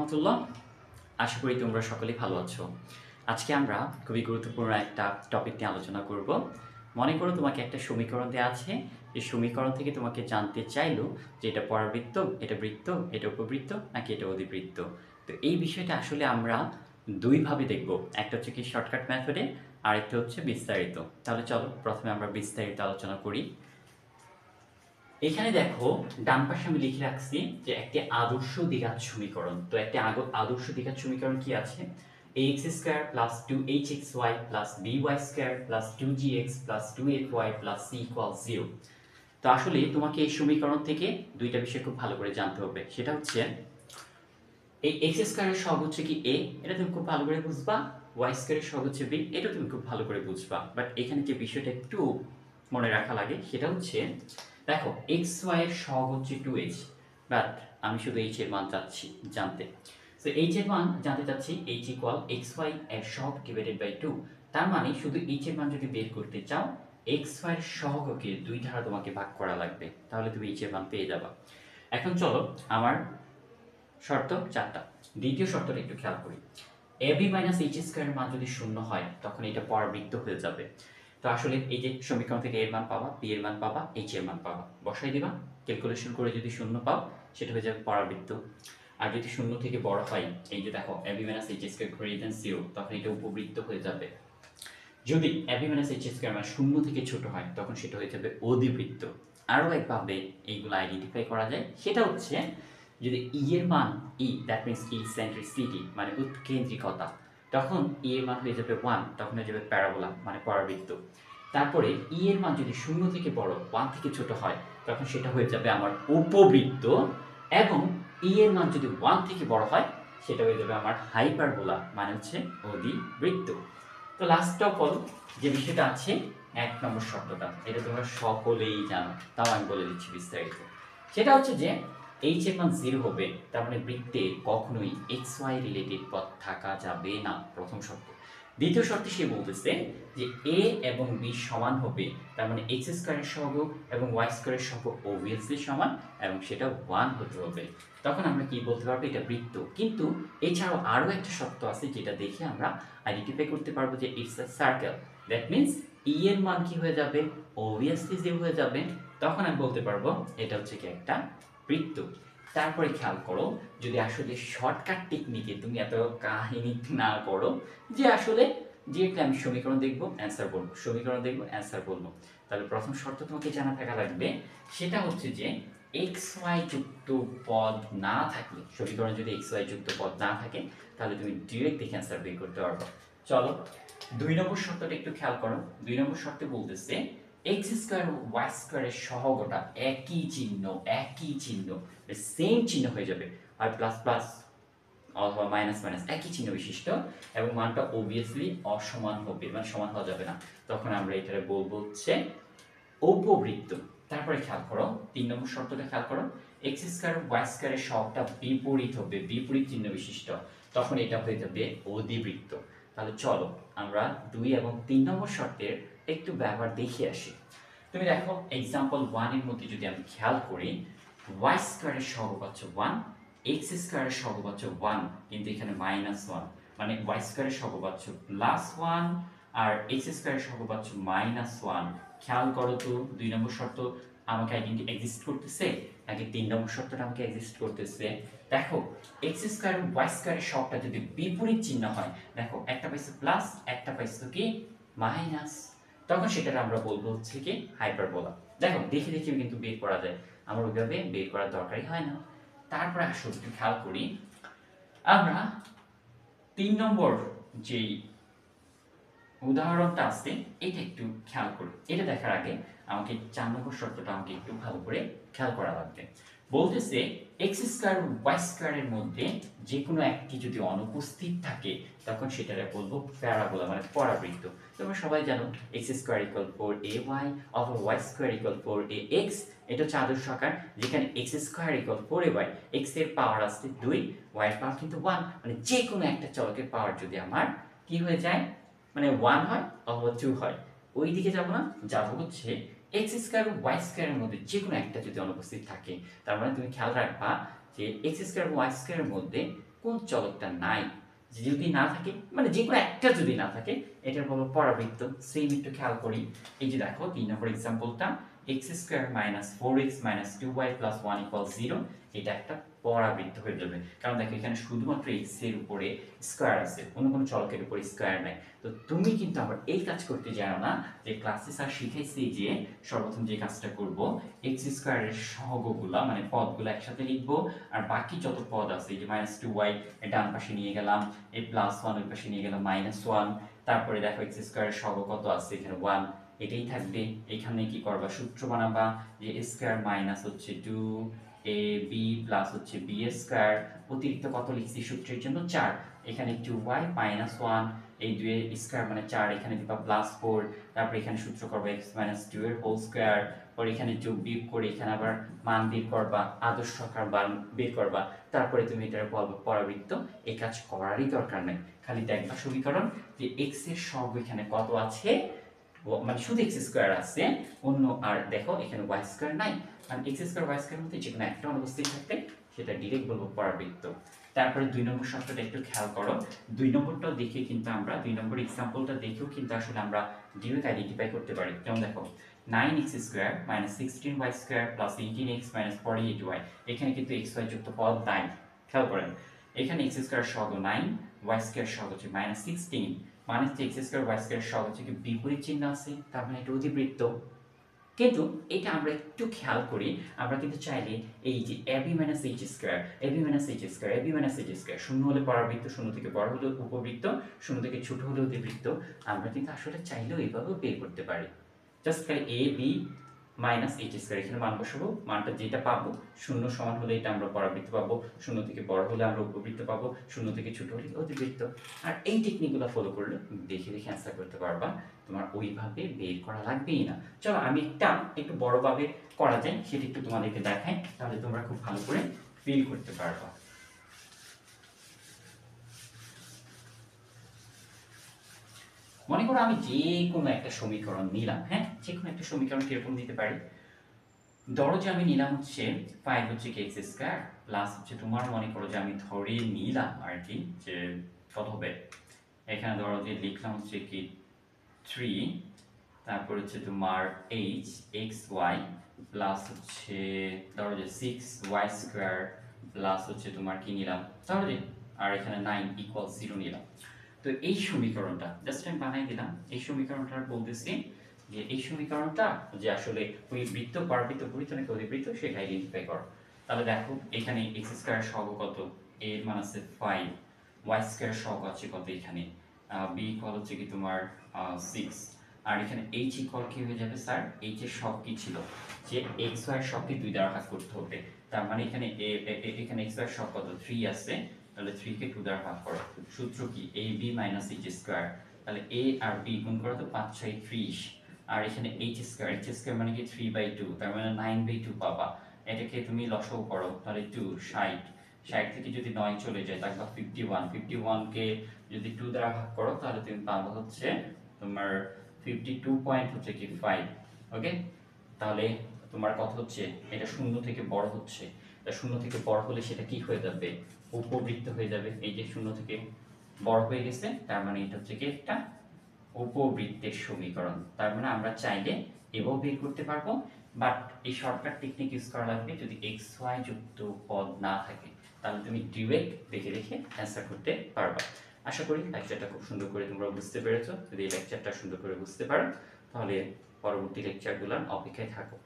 রহমতুল্লাহ। আশা করি তোমরা সকলেই ভালো আছো। আজকে আমরা খুবই গুরুত্বপূর্ণ একটা টপিক নিয়ে আলোচনা করব। মনে করো তোমাকে একটা সমীকরণ দেওয়া আছে। এই সমীকরণ থেকে তোমাকে জানতে চাইলো যে এটা পরাবৃত্ত, এটা বৃত্ত, এটা উপবৃত্ত নাকি এটা অধিবৃত্ত। তো এই বিষয়টা আসলে আমরা দুইভাবে দেখব। একটা হচ্ছে কি শর্টকাট মেথডে, আর একটা হচ্ছে বিস্তারিত। তাহলে চলো প্রথমে আমরা বিস্তারিত আলোচনা করি। এখানে দেখো ডান পাশে আমি লিখে রাখছি যে একটি আদর্শ দ্বিঘাত সমীকরণ। তো একটি আদর্শ দ্বিঘাত সমীকরণ কি আছে? ax square plus 2hxy plus by square plus 2gx plus 2fy plus c equal 0। তো আসলে তোমাকে এই সমীকরণ থেকে দুইটা বিষয় খুব ভালো করে জানতে হবে। সেটা হচ্ছে এই x স্কয়ারের সহগ হচ্ছে কি a, এটা তুমি খুব ভালো করে বুঝবা। y স্কয়ারের সহগ হচ্ছে b, এটা তুমি খুব ভালো করে বুঝবা। বাট এখানে যে বিষয়টা একটু মনে রাখা লাগে সেটা হচ্ছে দেখো xy এর সহগ হচ্ছে 2h, বাট আমি শুধু h এর মান চাচ্ছি জানতে। সো h এর মান জানতে চাচ্ছি, h ইকুয়াল xy এর সহগ ডিভাইডেড বাই 2। তার মানে শুধু h এর মান যদি বের করতে চাও xy এর সহগকে 2 দ্বারা তোমাকে ভাগ করা লাগবে, তাহলে তুমি h এর মান পেয়ে যাবা। এখন চলো আমার শর্ত চারটা। দ্বিতীয় শর্তটা একটু খেয়াল করি। ab মাইনাস এইচ স্কয়ারের মান যদি শূন্য হয় তখন এটা পরাবৃত্ত হয়ে যাবে। তো আসলে এই যে সমীকরণ থেকে এর মান পাবা, বি এর মান পাবা, এইচ এর মান পাবা, বসাই দিবা। ক্যালকুলেশন করে যদি শূন্য পাও সেটা হয়ে যাবে পরাবৃত্ত। আর যদি শূন্য থেকে বড় হয়, এই যে দেখো ab minus H square greater than 0, তখন এটা উপবৃত্ত হয়ে যাবে। যদি ab মাইনাস এইচ স্কয়ার মান শূন্য থেকে ছোট হয় তখন সেটা হয়ে যাবে অধিবৃত্ত। আরও একভাবে এইগুলো আইডেন্টিফাই করা যায়, সেটা হচ্ছে যদি ই এর মান ই, দ্যাট মিনস ইসেন্ট্রিসিটি মানে উৎকেন্দ্রিকতা, তখন ই এর মান হয়ে যাবে 1, তখন হয়ে যাবে প্যারাবোলা মানে পরাবৃত্ত। তারপরে ই এর মান যদি শূন্য থেকে বড় 1 থেকে ছোট হয় তখন সেটা হয়ে যাবে আমার উপবৃত্ত। এবং ই এর মান যদি 1 থেকে বড় হয় সেটা হয়ে যাবে আমার হাইপারবোলা মানে হচ্ছে অধিবৃত্ত। তো লাস্ট অফ অল যে বিষয়টা আছে, 1 নম্বর শর্তটা, এটা তোমরা সকলেই জানো, তাও আমি বলে দিচ্ছি বিস্তারিত। সেটা হচ্ছে যে এইচ এর মান 0 হবে, তার মানে বৃত্তে কখনোই এক্স ওয়াই রিলেটেড পদ থাকা যাবে না, প্রথম শর্ত। দ্বিতীয় শর্তে সে বলতেছে যে এ এবং বি সমান হবে, তার মানে এক্স স্কয়ারের সহগ এবং ওয়াই স্কয়ারের সহগ অবভিয়াসলি সমান এবং সেটা 1 হতে হবে। তখন আমরা কি বলতে পারবো এটা বৃত্ত। কিন্তু এছাড়াও আরও একটা শর্ত আছে যেটা দেখে আমরা আইডেন্টিফাই করতে পারবো যে it's a circle. That means e এর মান কি হয়ে যাবে? অবভিয়াসলি 0 হয়ে যাবে। তখন আমি বলতে পারবো এটা হচ্ছে কি একটা বৃত্ত। তারপরে খেয়াল করো, যদি আসলে শর্টকাট টেকনিকে তুমি এত কাহিনী না করো যে আসলে ডিরেক্টলি আমি সমীকরণ দেখব অ্যান্সার বলবো, সমীকরণ দেখব অ্যান্সার বলবো, তাহলে প্রথম শর্ত তোমাকে জানা থাকা লাগবে। সেটা হচ্ছে যে এক্স ওয়াই যুক্ত পদ না থাকলে, সমীকরণ যদি এক্স ওয়াই যুক্ত পদ না থাকে তাহলে তুমি ডিরেক্ট দেখে অ্যান্সার বের করতে পারবে। চলো 2 নম্বর শর্তটা একটু খেয়াল করো। 2 নম্বর শর্তে বলতেছে এক্স স্কয়ার ও ওয়াই স্কয়ারের সহগটা একই চিহ্ন, সেম চিহ্ন হয়ে যাবে, আর প্লাস প্লাস অথবা মাইনাস মাইনাস একই চিহ্ন বিশিষ্ট, এবং মানটা অবভিয়াসলি অসমান হবে, মানে সমান হওয়া যাবে না। তখন আমরা এটারে বলবো হচ্ছে উপবৃত্ত। তারপরে খেয়াল করো 3 নম্বর শর্তটা খেয়াল করো, এক্স স্কয়ার ওয়াই স্কয়ারের সহগটা বিপরীত হবে, বিপরীত চিহ্ন বিশিষ্ট, তখন এটা হয়ে যাবে অধিবৃত্ত। তাহলে চলো আমরা 2 এবং 3 নম্বর শর্তের একটু ব্যবহার দেখে আসি। তুমি দেখো एग्जांपल 1 এর মধ্যে যদি আমি খেয়াল করি, y স্কয়ারের সহগ হচ্ছে 1, x স্কয়ারের সহগ হচ্ছে 1, কিন্তু এখানে -1, মানে y স্কয়ারের সহগ হচ্ছে +1 আর x স্কয়ারের সহগ হচ্ছে -1। খেয়াল করো তো 2 নম্বর শর্ত আমাকে এক্সিস্ট করতেছে নাকি 3 নম্বর শর্তটা আমাকে এক্সিস্ট করতেছে? দেখো x স্কয়ার এবং y স্কয়ারের সহগটা যদি বিপরীত চিহ্ন হয়, দেখো একটা পাইছে প্লাস একটা পাইছে কি মাইনাস, তখন সেটাকে আমরা বলবো হচ্ছে কি হাইপারবোলা। দেখো দেখে দেখে কিন্তু বের করা যায়, আমার ওইভাবে বের করার দরকারই হয় না। তারপরে আসলে একটু খেয়াল করি, আমরা 3 নম্বর যেই উদাহরণটা আছে এটা একটু খেয়াল করি। এটা দেখার আগে আমাকে 4 নম্বর শর্তটা আমাকে একটু ভালো করে খেয়াল করা লাগবে। বলতেছে এক্স স্কয়ার ওয়াই স্কয়ারের মধ্যে যে কোনো একটি যদি অনুপস্থিত থাকে তখন সেটারে বলবো প্যারাবোলা মানে পরাবৃত্ত। তোমরা সবাই জানো এক্স স্কয়ার ইকুয়াল 4ay অথবা ওয়াই স্কয়ার ইকুয়াল 4ax, এটা হচ্ছে আদর্শ আকার যেখানে x square equal 4ay, x এর পাওয়ার আসছে 2, ওয়াই এর পাওয়ার কিন্তু 1, মানে যে কোনো একটা চলকের পাওয়ার যদি আমার কি হয়ে যায়, মানে 1 হয় অথবা 2 হয়, ওই দিকে যাব না, যাব হচ্ছে এক্স স্কয়ার এবং ওয়াই স্কয়ারের মধ্যে যে কোনো একটা যদি অনুপস্থিত থাকে। তার মানে তুমি খেয়াল রাখবা যে এক্স স্কয়ার এবং ওয়াই স্কয়ারের মধ্যে কোন চলকটা নাই। যদি না থাকে মানে যে কোনো একটা যদি না থাকে এটার বলবো পরাবৃত্ত। সেম একটু খেয়াল করি, এই যে দেখো 3 নম্বর এক্সাম্পলটা x² - 4x - 2y + 1 = 0, এটা একটা পরাবৃত্ত হয়ে যাবে। কারণ দেখো এখানে শুধুমাত্র x এর উপরে স্কয়ার আছে, অন্য কোনো চলকের উপরে স্কয়ার নাই। তো তুমি কিন্তু আবার এই কাজ করতে জানো না, যে ক্লাসে স্যার শিখাইছে যে সর্বপ্রথম যে কাজটা করব x² এর সহগগুলা মানে পদগুলো একসাথে লিখব, আর বাকি যত পদ আছে এই যে -2y ডান পাশে নিয়ে গেলাম, এই +1 ওই পাশে নিয়ে গেলাম -1, তারপরে দেখো x² এর সহগ কত আছে এখানে 1, এটাই থাকবে। এখানে কি করবা, সূত্র বানাবা যে a² মাইনাস হচ্ছে 2ab প্লাস হচ্ছে b² অতিরিক্ত কত লিখছি সূত্রের জন্য 4, এখানে 2y - 1, এই 2 এর স্কয়ার মানে 4, এখানে দিবা +4, তারপর এখানে সূত্র করবা x - 2 এর হোল স্কয়ার, পরে এখানে যোগ বিয়োগ করে এখানে আবার মান বের করবা, আদর্শ সংখ্যার মান বের করবা, তারপরে তুমি এটার বলবা পরাবৃত্ত। এই কাজ করারই দরকার নেই, খালি দেখবা সমীকরণ যে x এর সহগ এখানে কত আছে, মানে শুধু x² আছে, অন্য আর দেখো এখানে y² নাই, মানে x² y² মধ্যে যে কোনো একটা অনুপস্থিত থাকতে সেটা ডাইরেক্ট বলবো পরাবৃত্ত। তারপরে 2 নম্বর শর্তটা একটু খেয়াল করো, 2 নম্বরটাও দেখে কিন্তু আমরা 2 নম্বর এক্সাম্পলটা দেখেও কিন্তু আসলে আমরা ডিরেক্ট আইডেন্টিফাই করতে পারি। যেমন দেখো 9x² - 16y² + 18x - 48y, এখানে কিন্তু xy যুক্ত পদ নাই, খেয়াল করেন এখানে x² সহগ 9, y² সহগ হচ্ছে -16, মানে হচ্ছে x² y² সহগ হচ্ছে কি বিপরীত চিহ্ন আছে, তার মানে এটা অধিবৃত্ত। কিন্তু এটা আমরা একটু খেয়াল করি, আমরা কিন্তু চাইলে এই যে ab - h², শূন্য হলে পরাবৃত্ত, শূন্য থেকে বড় হলে উপবৃত্ত, শূন্য থেকে ছোট হলে অধিবৃত্ত, আমরা কিন্তু আসলে চাইলেও এইভাবেও বের করতে পারি। জাস্ট খালি ab - h², এখানে মান বসাবো, মানটা যেটা পাবো শূন্য সমান হলে এটা আমরা পরাবৃত্ত পাবো, শূন্য থেকে বড় হলে আমরা উপবৃত্ত পাবো, শূন্য থেকে ছোট হলে অধিবৃত্ত। আর এই টেকনিকগুলো ফলো করলে দেখে দেখে অ্যান্সার করতে পারবা, তোমার ওইভাবে বের করা লাগবেই না। চলো আমি একটু বড়ভাবে করা যায় সেটা একটু তোমাদেরকে দেখাই, তাহলে তোমরা খুব ভালো করে ফিল করতে পারবা। মনে করো আমি যে কোনো একটা সমীকরণ নিলাম, হ্যাঁ যে কোনো একটা সমীকরণ কিরকম দিতে পারি, ধরো যে আমি নিলাম হচ্ছে 5 হচ্ছে কি x² প্লাস হচ্ছে তোমার মনে করো যে আমি ধরে নিলাম আর কি যে কত হবে, এখানে ধরো যে লিখলাম হচ্ছে কি 3, তারপর হচ্ছে তোমার hxy প্লাস হচ্ছে ধরো যে 6y² প্লাস হচ্ছে তোমার কি নিলাম ধরো যে, আর এখানে 9 = 0 নিলাম। তো এই সমীকরণটা জাস্ট আমি বানাই দিলাম, এই সমীকরণটা বলতেছি যে এই সমীকরণটা যে আসলে ওই বৃত্ত পরাবৃত্ত বৃত্ত নাকি অধিবৃত্ত সেটা আইডেন্টিফাই করো। তাহলে দেখো এখানে x² সহগ কত, a এর মান আছে 5, y² সহগ আছে কত এখানে b = হচ্ছে কি তোমার 6, আর এখানে h = কি হয়ে যাবে স্যার, h এর সহগ কি ছিল যে x y এর সহগকে 2 দ্বারা ভাগ করতে হবে, তার মানে এখানে এখানে x y এর সহগ কত 3 আছে, তাহলে 3 কে 2 দ্বারা ভাগ করো, সূত্র কি ab - h², তাহলে a আর b গুণ করো তো 5 6 30, আর এখানে h² মানে কি 3/2, তার মানে 9/2 পাবা, এটাকে তুমি লসাগু করো তাহলে 2 60, 60 থেকে যদি 9 চলে যায় তাহলে 51 কে যদি 2 দ্বারা ভাগ করো তাহলে তুমি পাবা হচ্ছে তোমার 52.5, ওকে। তাহলে তোমার কথা হচ্ছে এটা শূন্য থেকে বড় হচ্ছে, তা শূন্য থেকে বড় হলে সেটা কি হয়ে যাবে, উপবৃত্ত হয়ে যাবে, এই যে শূন্য থেকে বড় হয়ে গেছে তার মানে এটা হচ্ছে কি একটা উপবৃত্তের সমীকরণ। তার মানে আমরা চাইলে এভাবেও বের করতে পারবো, বাট এই শর্টকাট টেকনিক ইউজ করা লাগবে যদি এক্স ওয়াই যুক্ত পদ না থাকে, তাহলে তুমি ডিরেক্ট দেখে দেখে অ্যান্সার করতে পারবা। আশা করি লেকচারটা খুব সুন্দর করে তোমরা বুঝতে পেরেছো। যদি এই লেকচারটা সুন্দর করে বুঝতে পারো তাহলে পরবর্তী লেকচারগুলোর অপেক্ষায় থাকো।